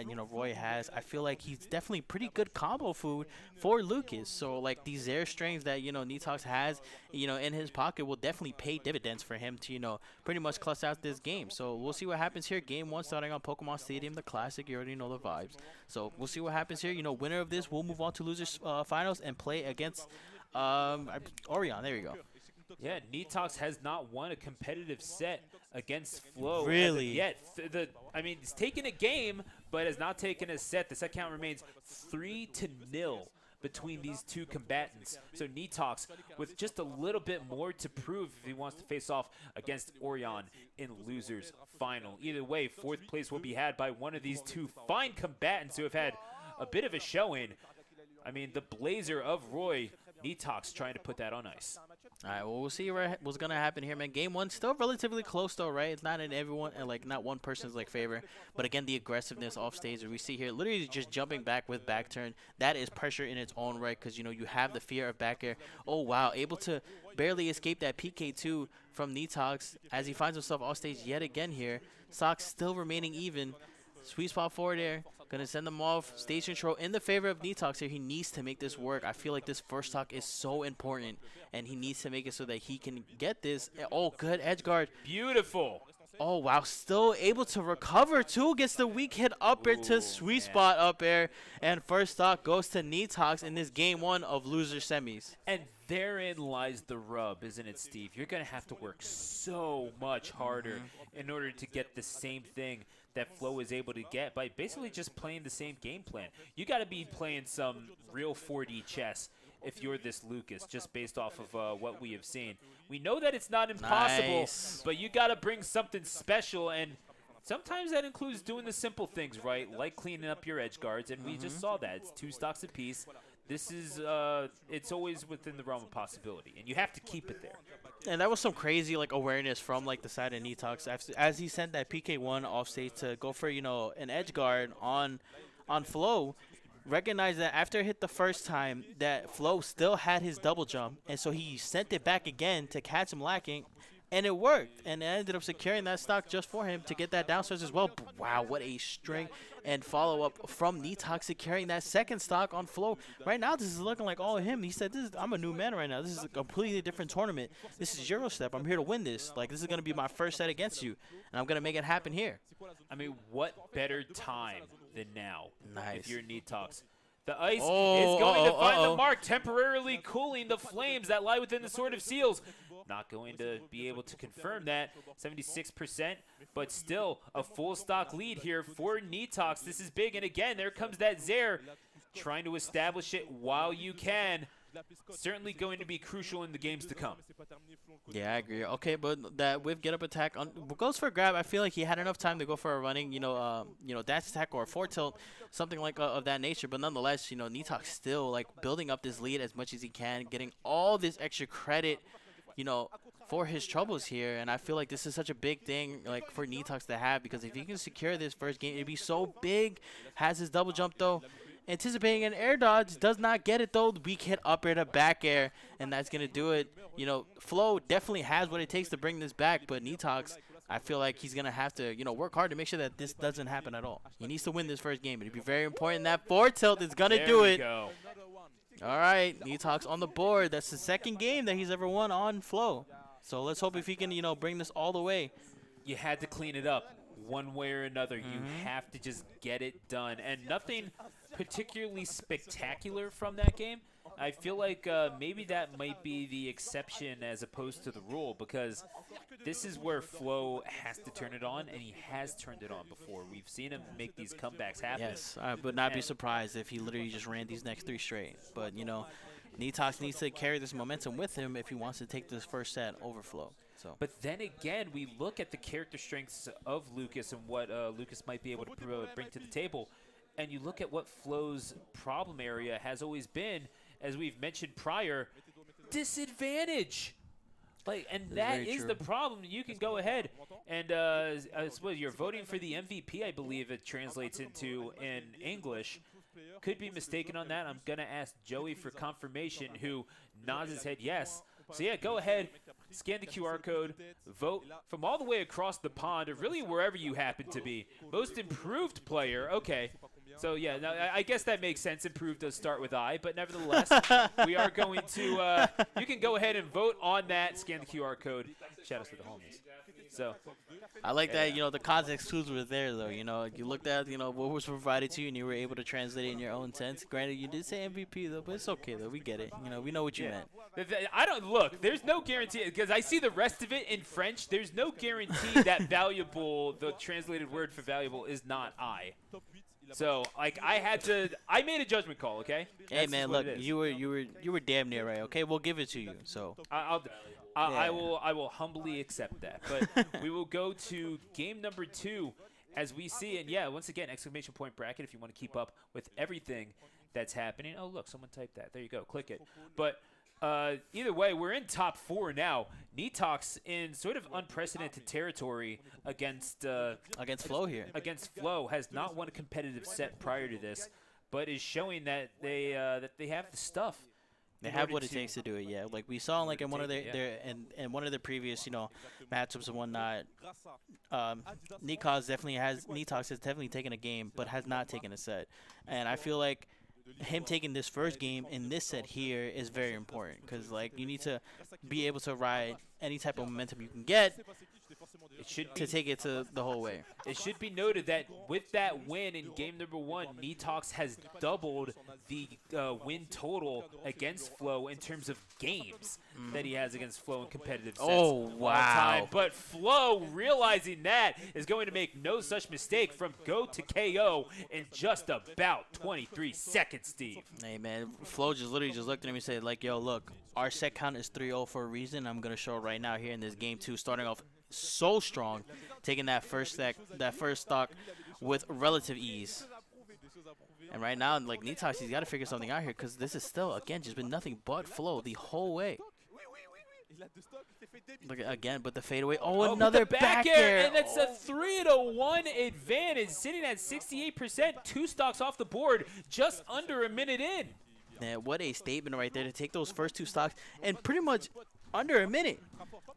Roy has, I feel like he's definitely pretty good combo food for Lucas. So like these air strings that Nitox has, in his pocket will definitely pay dividends for him to pretty much clutch out this game. So we'll see what happens here. Game one starting on Pokemon Stadium, the classic. You already know the vibes. So we'll see what happens here. Winner of this will move on to losers finals and play against Orion. There you go. Yeah, Nitox has not won a competitive set against Flo as of Really? yet. I mean, he's taken a game, but has not taken a set. The set count remains 3-0 between these two combatants. So Nitox with just a little bit more to prove if he wants to face off against Orion in losers final. Either way, fourth place will be had by one of these two fine combatants who have had a bit of a showing. I mean, the Blazer of Roy, Nitox trying to put that on ice. All right, well, we'll see what's gonna happen here, man. Game one still relatively close though, right? It's not in everyone and like not one person's like favor, but again, the aggressiveness off stage we see here, literally just jumping back with back turn. That is pressure in its own right, because you have the fear of back air. Oh wow, able to barely escape that PK2 from Nitox as he finds himself off stage yet again here. Sox still remaining even. Sweet spot forward air. Gonna send them off. Stage control in the favor of Nitox here. He needs to make this work. I feel like this first stock is so important, and he needs to make it so that he can get this. Oh, good edge guard. Beautiful. Oh, wow. Still able to recover, too. Gets the weak hit up air to sweet spot up air. And first stock goes to Nitox in this game one of loser semis. And therein lies the rub, isn't it, Steve? You're going to have to work so much harder in order to get the same thing that Flo is able to get by basically just playing the same game plan. You got to be playing some real 4D chess if you're this Lucas, just based off of what we have seen. We know that it's not impossible, but you got to bring something special, and sometimes that includes doing the simple things, right, like cleaning up your edge guards, and we just saw that. It's 2 stocks apiece. This is, it's always within the realm of possibility, and you have to keep it there. And that was some crazy like awareness from like the side of Nitox as he sent that PK1 off stage to go for an edge guard on Flo. Recognize that after it hit the first time that Flo still had his double jump, and so he sent it back again to catch him lacking, and it worked, and it ended up securing that stock just for him to get that downstairs as well. But wow, what a string and follow-up from Nitox securing that second stock on Flo. Right now, this is looking like all him. He said, I'm a new man right now. This is a completely different tournament. This is Eurostep. I'm here to win this. Like, this is going to be my first set against you, and I'm going to make it happen here. I mean, what better time than now if you're Nitox? The ice is Oh, going to find the mark, temporarily cooling the flames that lie within the Sword of Seals. Not going to be able to confirm that, 76%, but still a full stock lead here for Nitox. This is big, and again, there comes that Zaire trying to establish it while you can. Certainly going to be crucial in the games to come. Yeah, I agree. Okay, but that with get up attack goes for a grab. I feel like he had enough time to go for a running, dash attack or a four tilt, something like of that nature. But nonetheless, Nitox still like building up this lead as much as he can, getting all this extra credit, for his troubles here. And I feel like this is such a big thing like for Nitox to have, because if he can secure this first game, it'd be so big. Has his double jump though. Anticipating an air dodge, does not get it though. Weak hit up air to back air, and that's gonna do it. Flo definitely has what it takes to bring this back, but Nitox, I feel like he's gonna have to, work hard to make sure that this doesn't happen at all. He needs to win this first game. It'd be very important. That forward tilt is gonna do it. Go. All right, Nitox on the board. That's the second game that he's ever won on Flo. So let's hope if he can, bring this all the way. You had to clean it up one way or another. You have to just get it done. And nothing particularly spectacular from that game. I feel like maybe that might be the exception as opposed to the rule, because this is where Flo has to turn it on, and he has turned it on before. We've seen him make these comebacks happen. Yes, I would not be surprised if he literally just ran these next 3 straight. But, Nitox needs to carry this momentum with him if he wants to take this first set over Flo. So. But then again, we look at the character strengths of Lucas and what Lucas might be able to bring to the table, and you look at what Flo's problem area has always been, as we've mentioned prior, disadvantage. And that is the problem. You can go ahead and I suppose you're voting for the MVP, I believe it translates into in English. Could be mistaken on that. I'm going to ask Joey for confirmation, who nods his head yes. So yeah, go ahead, scan the QR code, vote from all the way across the pond, or really wherever you happen to be. Most improved player, okay. So yeah, now I guess that makes sense. Improved does start with I, but nevertheless, we are going to. You can go ahead and vote on that. Scan the QR code. Shout outs to the homies. So I like that, the context clues were there, though. You looked at, what was provided to you, and you were able to translate it in your own sense. Granted, you did say MVP, though, but it's okay, though. We get it. We know what you meant. I don't look. There's no guarantee because I see the rest of it in French. There's no guarantee that valuable, the translated word for valuable, is not I. So like I made a judgment call. Okay. Hey man, look, you were damn near right. Okay, we'll give it to you. So I will humbly accept that. But we will go to game number 2 as we see. And yeah, once again, exclamation point bracket if you want to keep up with everything that's happening. Oh, look, someone typed that. There you go. Click it. But either way, we're in top 4 now. Nitox in sort of unprecedented territory against Flow here. Against Flow has not won a competitive set prior to this, but is showing that they have the stuff. They have what it takes to do it, yeah. Like we saw, like in one of their one of the previous, matchups and whatnot. Nitox has definitely taken a game, but has not taken a set. And I feel like him taking this first game in this set here is very important because, like, you need to be able to ride any type of momentum you can get. To take it to the whole way. It should be noted that with that win in game number 1, Nitox has doubled the win total against Flow in terms of games that he has against Flow in competitive sets. Oh, wow. But Flow, realizing that, is going to make no such mistake from go to KO in just about 23 seconds, Steve. Hey, man, Flow literally looked at him and said, like, yo, look, our set count is 3-0 for a reason. I'm going to show it right now here in this game 2, starting off so strong, taking that first stock with relative ease. And right now, like Nitox, he's got to figure something out here because this is still, again, just been nothing but Flow the whole way. Look again, but the fadeaway. Oh, another back air, and that's a 3-1 advantage, sitting at 68%, 2 stocks off the board, just under a minute in. Man, what a statement right there to take those first 2 stocks and pretty much under a minute.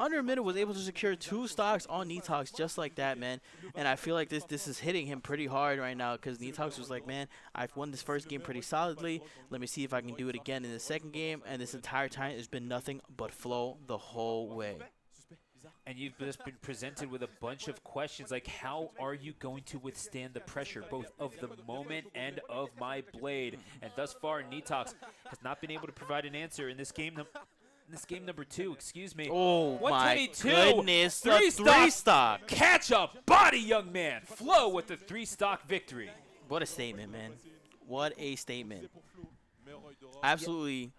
Under a minute was able to secure 2 stocks on Nitox just like that, man. And I feel like this is hitting him pretty hard right now because Nitox was like, man, I've won this first game pretty solidly. Let me see if I can do it again in the second game. And this entire time it's been nothing but Flow the whole way. And you've just been presented with a bunch of questions like, how are you going to withstand the pressure, both of the moment and of my blade? And thus far, Nitox has not been able to provide an answer in this game. Game number 2, excuse me. Oh, my goodness. 3 stock. Catch a body, young man. Flow with the 3 stock victory. What a statement, man. What a statement. Absolutely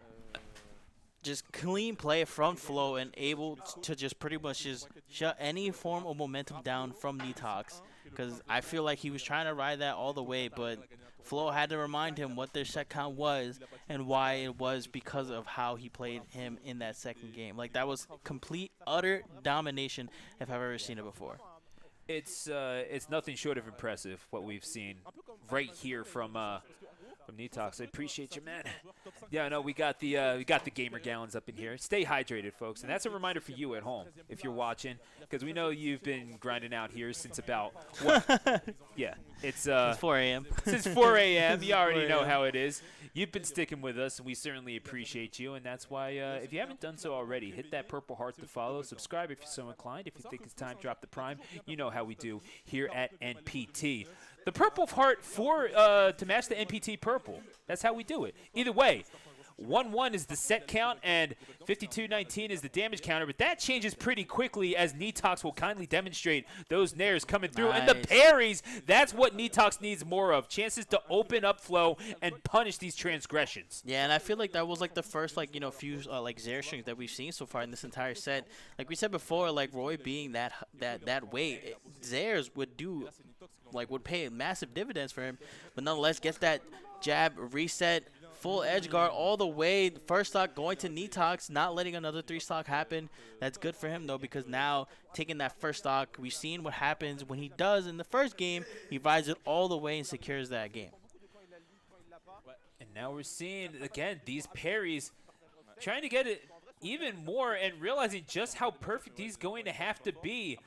just clean play from Flow and able to just pretty much just shut any form of momentum down from Nitox. Because I feel like he was trying to ride that all the way, but Flow had to remind him what their set count was and why it was because of how he played him in that second game. Like, that was complete, utter domination if I've ever seen it before. It's nothing short of impressive what we've seen right here from Nitox. I appreciate you, man. Yeah, no, we got the gamer gallons up in here. Stay hydrated, folks, and that's a reminder for you at home if you're watching, because we know you've been grinding out here since about what? Yeah, it's since 4 a.m. Since 4 a.m. You already know how it is. You've been sticking with us, and we certainly appreciate you. And that's why, if you haven't done so already, hit that purple heart to follow. Subscribe if you're so inclined. If you think it's time, drop the prime. You know how we do here at NPT. The purple heart to match the NPT purple. That's how we do it. Either way, 1-1 is the set count, and 52-19 is the damage counter. But that changes pretty quickly as Nitox will kindly demonstrate those nairs coming through. Nice. And the parries, that's what Nitox needs more of. Chances to open up Flow and punish these transgressions. Yeah, and I feel like that was like the first few Zaire strings that we've seen so far in this entire set. Like we said before, like Roy being that way, Zaire's would pay massive dividends for him. But nonetheless, gets that jab reset. Full edge guard all the way. First stock going to Nitox, not letting another 3 stock happen. That's good for him, though, because now taking that first stock, we've seen what happens when he does in the first game. He rides it all the way and secures that game. And now we're seeing, again, these parries trying to get it. even more and realizing just how perfect he's going to have to be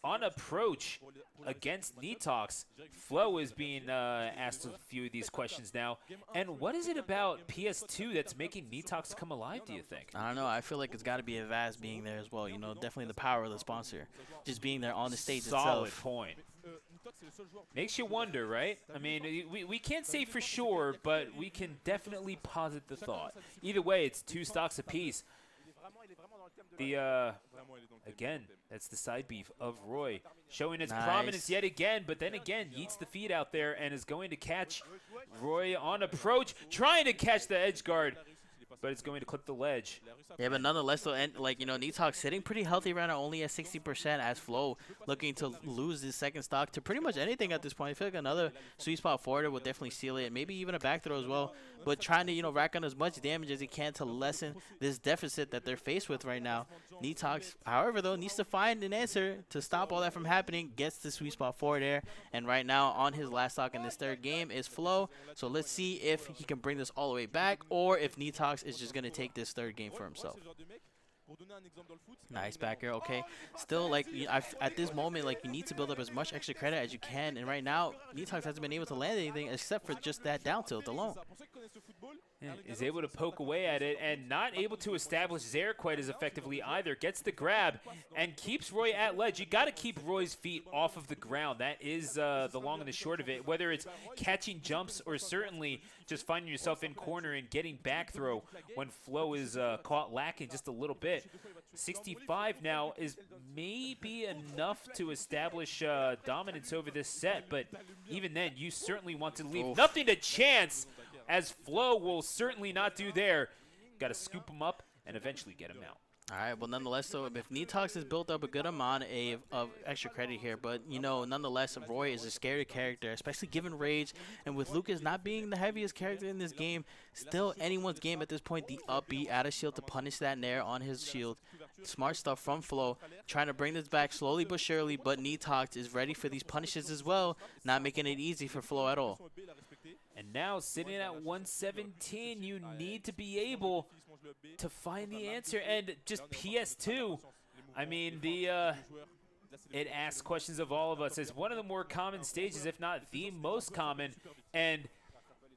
on approach against Nitox. Flo is being asked a few of these questions now. And what is it about PS2 that's making Nitox come alive, do you think? I don't know. I feel like it's got to be Avaz being there as well. You know, definitely the power of the sponsor. Just being there on the stage Solid itself. point. Makes you wonder, right? I mean, we can't say for sure, but we can definitely posit the thought. Either way, it's 2 stocks apiece. Again, that's the side beef of Roy, showing its prominence yet again, but then again, yeets the feet out there and is going to catch Roy on approach, trying to catch the edge guard, but it's going to clip the ledge. Yeah, but nonetheless, though, and like, you know, Nitox sitting pretty healthy right now, only at 60%, as Flo looking to lose his second stock to pretty much anything at this point. I feel like another sweet spot forwarder would definitely seal it, maybe even a back throw as well, but trying to, you know, rack on as much damage as he can to lessen this deficit that they're faced with right now. Nitox, however, though, needs to find an answer to stop all that from happening, gets the sweet spot forward there, and right now on his last stock in this third game is Flo, so let's see if he can bring this all the way back, or if Nitox is just going to take this third game for himself. Nice back air, okay. Still, like, at this moment, like, you need to build up as much extra credit as you can, and right now, Nitox hasn't been able to land anything except for just that down tilt alone. Yeah, is able to poke away at it and not able to establish Zaire quite as effectively either. Gets the grab and keeps Roy at ledge. You got to keep Roy's feet off of the ground. That is the long and the short of it. Whether it's catching jumps or certainly just finding yourself in corner and getting back throw when Flo is caught lacking just a little bit. 65 now is maybe enough to establish dominance over this set, but even then, you certainly want to leave nothing to chance, as Flo will certainly not do there. Got to scoop him up and eventually get him out. All right, well, nonetheless, though, if Nitox has built up a good amount of extra credit here, but, you know, nonetheless, Roy is a scary character, especially given Rage, and with Lucas not being the heaviest character in this game, still anyone's game at this point, the upbeat out of shield to punish that nair on his shield. Smart stuff from Flo, trying to bring this back slowly but surely, but Nitox is ready for these punishes as well, not making it easy for Flo at all. And now, sitting at 117, you need to be able to find the answer. And just PS2, I mean, it asks questions of all of us. It's one of the more common stages, if not the most common. And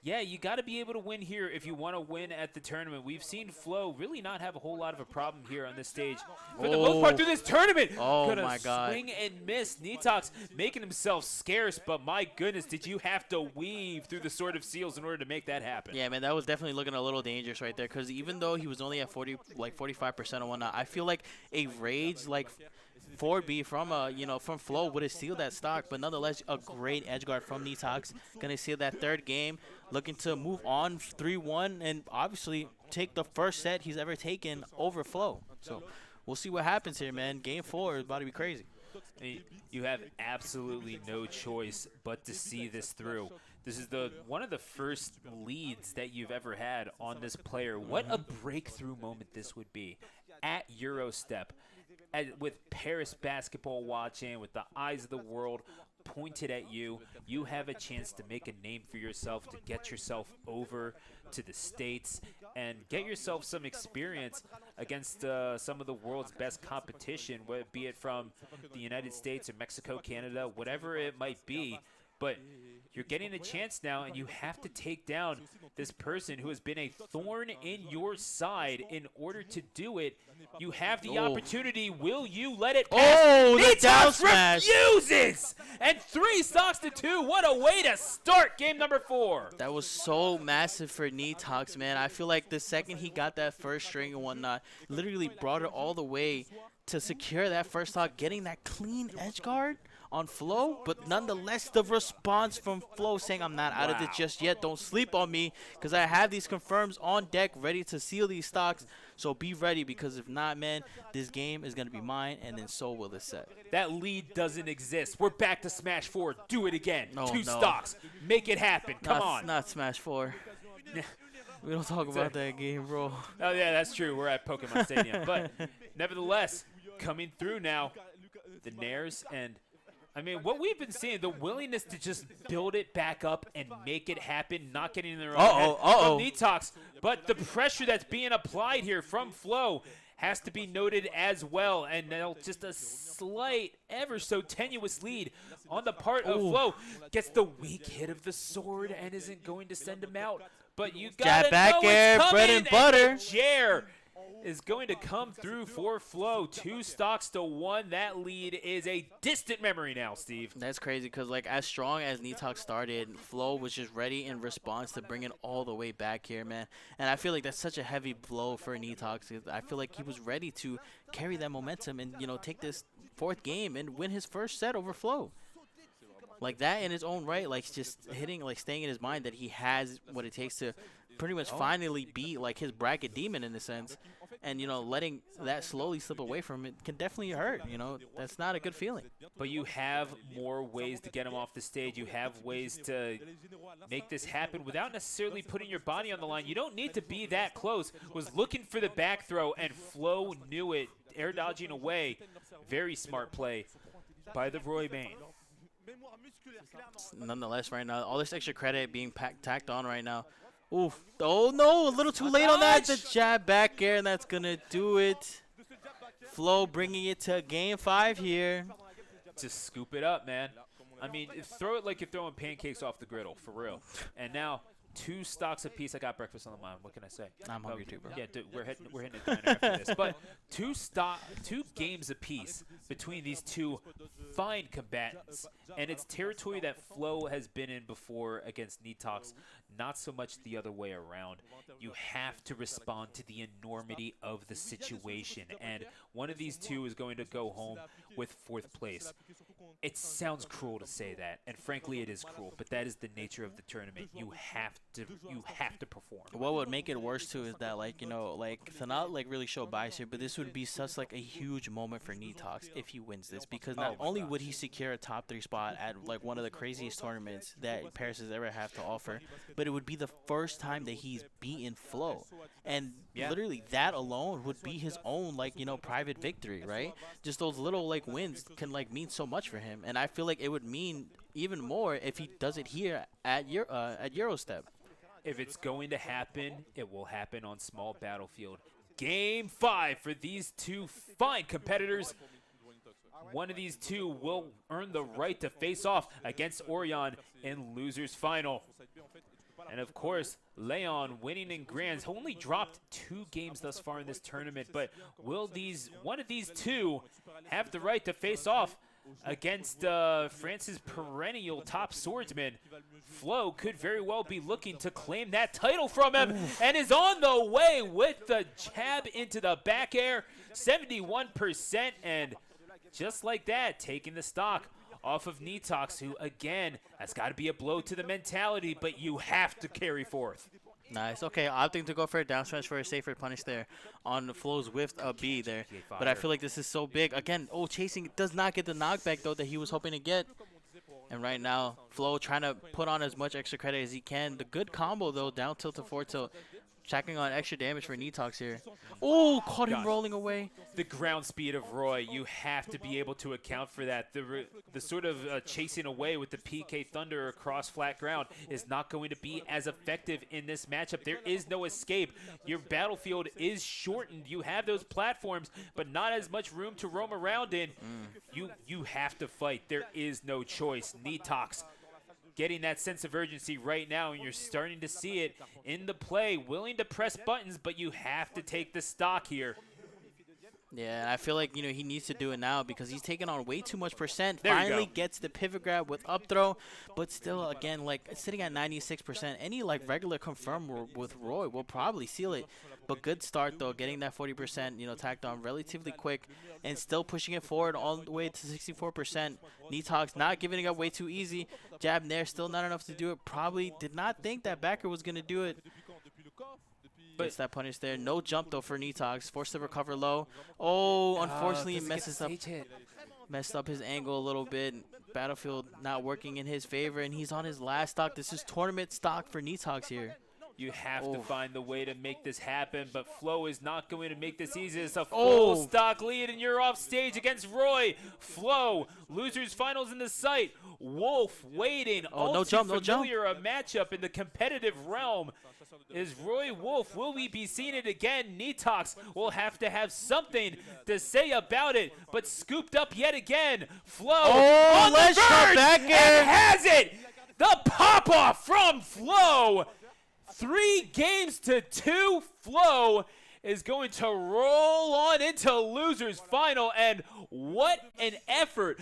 yeah, you got to be able to win here if you want to win at the tournament. We've seen Flo really not have a whole lot of a problem here on this stage for the most part through this tournament. Oh my God. Swing and miss. Nitox making himself scarce, but my goodness, did you have to weave through the Sword of Seals in order to make that happen? Yeah, man, that was definitely looking a little dangerous right there, because even though he was only at 45% and whatnot, I feel like a Rage, like, 4B from from Flo would have sealed that stock, but nonetheless a great edge guard from Nitox, gonna seal that third game, looking to move on 3-1 and obviously take the first set he's ever taken over Flo. So we'll see what happens here, man. Game 4 is about to be crazy. You have absolutely no choice but to see this through. This is one of the first leads that you've ever had on this player. What a breakthrough moment this would be at Eurostep. With Paris basketball watching, with the eyes of the world pointed at you, you have a chance to make a name for yourself, to get yourself over to the States and get yourself some experience against some of the world's best competition, be it from the United States or Mexico, Canada, whatever it might be. But you're getting a chance now, and you have to take down this person who has been a thorn in your side. In order to do it, you have the opportunity. Will you let it pass? Oh, the down Nitox smash refuses! And 3 stocks to 2. What a way to start game number 4. That was so massive for Nitox, man. I feel like the second he got that first string and whatnot, literally brought it all the way to secure that first stock, getting that clean edge guard on Flo, but nonetheless the response from Flo saying, I'm not out of it just yet, don't sleep on me, because I have these confirms on deck ready to seal these stocks, so be ready, because if not, man, this game is going to be mine, and then so will this set. That lead doesn't exist. We're back to Smash 4. Do it again. Oh, 2 no. stocks. Make it happen. Come on. Not Smash 4. We don't talk about that game, bro. Oh, yeah, that's true. We're at Pokemon Stadium. But nevertheless, coming through now, the Nairs and I mean, what we've been seeing, the willingness to just build it back up and make it happen, not getting in their own head from Nitox. But the pressure that's being applied here from Flo has to be noted as well. And now just a slight, ever so tenuous lead on the part of Flo. Gets the weak hit of the sword and isn't going to send him out. But you got to know it's coming, bread and butter. Jair is going to come through for Flo. 2 stocks to 1. That lead is a distant memory now, Steve. That's crazy because, like, as strong as Nitox started, Flo was just ready in response to bring it all the way back here, man. And I feel like that's such a heavy blow for Nitox. I feel like he was ready to carry that momentum and, you know, take this 4th game and win his first set over Flo. Like, that in his own right, like, just hitting, like, staying in his mind that he has what it takes to pretty much finally beat, like, his bracket demon in a sense. And, you know, letting that slowly slip away from it can definitely hurt, you know. That's not a good feeling. But you have more ways to get him off the stage. You have ways to make this happen without necessarily putting your body on the line. You don't need to be that close. Was looking for the back throw, and Flo knew it. Air dodging away. Very smart play by the Roy Main. Nonetheless, right now, all this extra credit being tacked on right now. Oof. Oh, no, a little too late on that. The jab back air, and that's going to do it. Flo bringing it to game 5 here. Just scoop it up, man. I mean, throw it like you're throwing pancakes off the griddle, for real. And now 2 stocks apiece. I got breakfast on the mind. What can I say? I'm hungry too, bro. Yeah, dude, we're hitting a diner after this. But 2 games apiece between these 2 fine combatants, and it's territory that Flo has been in before against Nitox. Not so much the other way around. You have to respond to the enormity of the situation, and one of these 2 is going to go home with 4th place. It sounds cruel to say that, and frankly, it is cruel. But that is the nature of the tournament. You have to perform. What would make it worse too is that, like, you know, like, to not like really show bias here, but this would be such like a huge moment for Nitox if he wins this, because not only would he secure a top 3 spot at like one of the craziest tournaments that Paris has ever have to offer, but it would be the first time that he's beaten Flo, and literally that alone would be his own, like, you know, private victory, right? Just those little like wins can like mean so much for him, and I feel like it would mean even more if he does it here at Eurostep. If it's going to happen, it will happen on small battlefield. Game 5 for these 2 fine competitors. One of these 2 will earn the right to face off against Orion in losers final. And of course, Leon winning in grands, only dropped 2 games thus far in this tournament, but will one of these 2 have the right to face off against France's perennial top swordsman? Flo could very well be looking to claim that title from him, and is on the way with the jab into the back air, 71%, and just like that, taking the stock off of Nitox, who, again, that's got to be a blow to the mentality, but you have to carry forth. Nice. Okay, opting to go for a down smash for a safer punish there on Flo's whiffed a B there. But I feel like this is so big. Again, chasing does not get the knockback, though, that he was hoping to get. And right now, Flo trying to put on as much extra credit as he can. The good combo, though, down tilt to 4 tilt. Checking on extra damage for Nitox here. Oh, caught him rolling away. The ground speed of Roy, you have to be able to account for that. The sort of chasing away with the PK Thunder across flat ground is not going to be as effective in this matchup. There is no escape. Your battlefield is shortened. You have those platforms, but not as much room to roam around in. You have to fight. There is no choice. Nitox getting that sense of urgency right now, and you're starting to see it in the play, willing to press buttons, but you have to take the stock here. Yeah, I feel like, you know, he needs to do it now because he's taking on way too much percent. There Finally gets the pivot grab with up throw, but still, again, like, sitting at 96%. Any, like, regular confirm with Roy will probably seal it. But good start, though, getting that 40%, you know, tacked on relatively quick and still pushing it forward all the way to 64%. Nitox not giving it up way too easy. Jab there, still not enough to do it. Probably did not think that backer was going to do it. Gets that punish there. No jump, though, for Nitox. Forced to recover low. Oh, unfortunately, it messed up his angle a little bit. Battlefield not working in his favor, and he's on his last stock. This is tournament stock for Nitox here. You have to Oof. find the way to make this happen, but Flo is not going to make this easy. It's a full Oh. stock lead, and you're off stage against Roy. Flo, losers finals in the sight. Wolf waiting. Oh, All no too jump, no jump. familiar a matchup in the competitive realm. Is Roy Wolf? Will we be seeing it again? Nitox will have to have something to say about it, but scooped up yet again. Flo on the let's shut verge back and in. has it. The pop-off from Flo. 3-2. Flo is going to roll on into losers final, and what an effort